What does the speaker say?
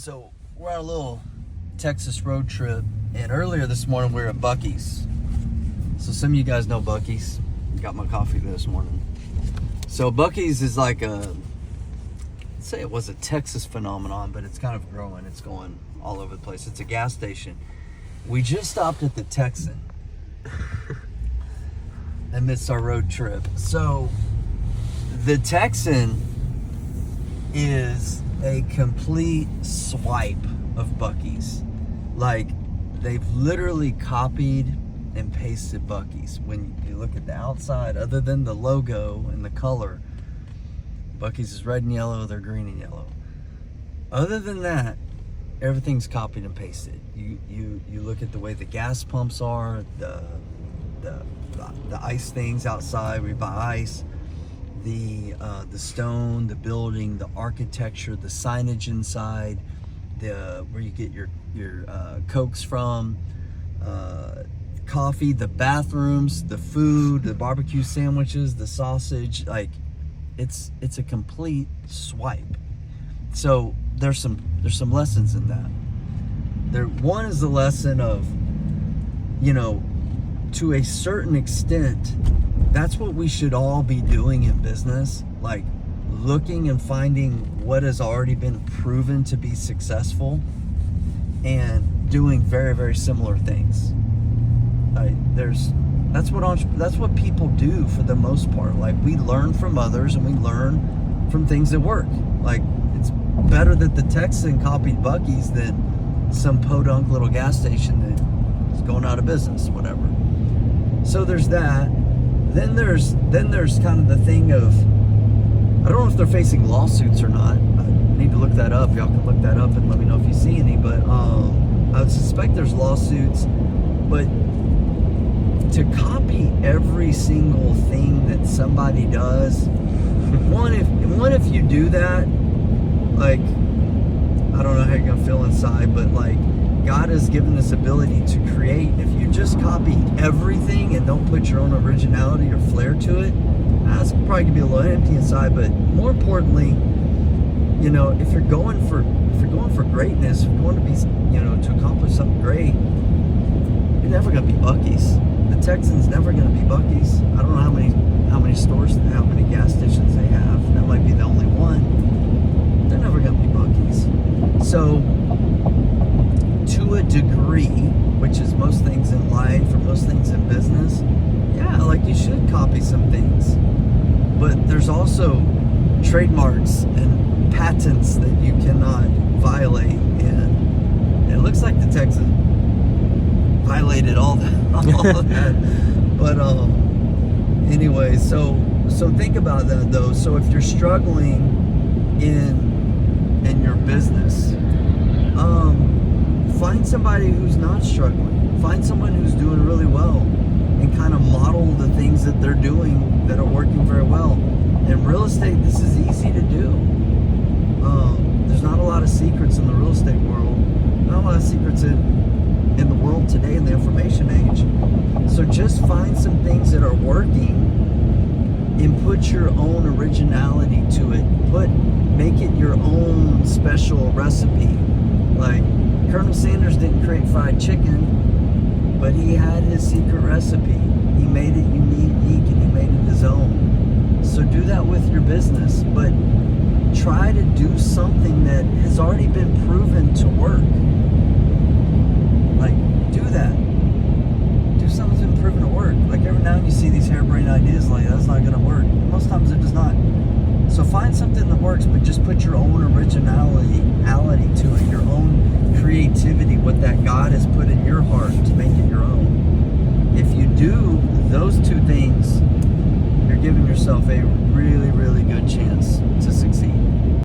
So we're on a little Texas road trip, and earlier this morning we were at Buc-ee's. So some of you guys know Buc-ee's. Got my coffee this morning. So Buc-ee's is like I'd say it was a Texas phenomenon, but it's kind of growing. It's going all over the place. It's a gas station. We just stopped at the Texan amidst our road trip. So the Texan is a complete swipe of Buc-ee's. Like, they've literally copied and pasted Buc-ee's. When you look at the outside, other than the logo and the color, Buc-ee's is red and yellow, they're green and yellow. Other than that, everything's copied and pasted. You look at the way the gas pumps are, the ice things outside where you buy ice, the stone, the building, the architecture, the signage inside, where you get your Cokes from, coffee, the bathrooms, the food, the barbecue sandwiches, the sausage. Like, it's a complete swipe. So there's some lessons in that. One is the lesson of, to a certain extent, that's what we should all be doing in business. Like, looking and finding what has already been proven to be successful and doing very, very similar things. That's what people do for the most part. Like, we learn from others and we learn from things that work. Like, it's better that the Texan copied Buc-ee's than some podunk little gas station that is going out of business, whatever. So there's that. Then there's kind of the thing of, I don't know if they're facing lawsuits or not. I need to look that up. Y'all can look that up and let me know if you see any. But I suspect there's lawsuits. But to copy every single thing that somebody does, one, if you do that, like, I don't know how you're gonna feel inside, but like, God has given this ability to create. If you just copy everything and don't put your own originality or flair to it, that's probably gonna be a little empty inside. But more importantly, if you're going for greatness, if you're going to be, to accomplish something great, you're never gonna be Buc-ee's. The Texan's never gonna be Buc-ee's. I don't know how many stores, how many gas stations they have. That might be the only one. They're never gonna be Buc-ee's. So, to a degree, which is most things in life or most things in business, yeah, like, you should copy some things. But there's also trademarks and patents that you cannot violate. And it looks like the Texan violated all of that. But anyway, so think about that though. So if you're struggling in your business, find somebody who's not struggling. Find someone who's doing really well and kind of model the things that they're doing that are working very well. In real estate, this is easy to do. There's not a lot of secrets in the real estate world. Not a lot of secrets in the world today, in the information age. So just find some things that are working and put your own originality to it. Make it your own special recipe. Like, Colonel Sanders didn't create fried chicken, but he had his secret recipe. He made it unique and he made it his own. So do that with your business, but try to do something that has already been proven to work. Like, do that. Do something that's been proven to work. Like, every now and then you see these harebrained ideas like, that's not going to work. Most times it does not. So find something that works, but just put your own originality to it, your own creativity, what that God has put in your heart to make it your own. If you do those two things, you're giving yourself a really, really good chance to succeed.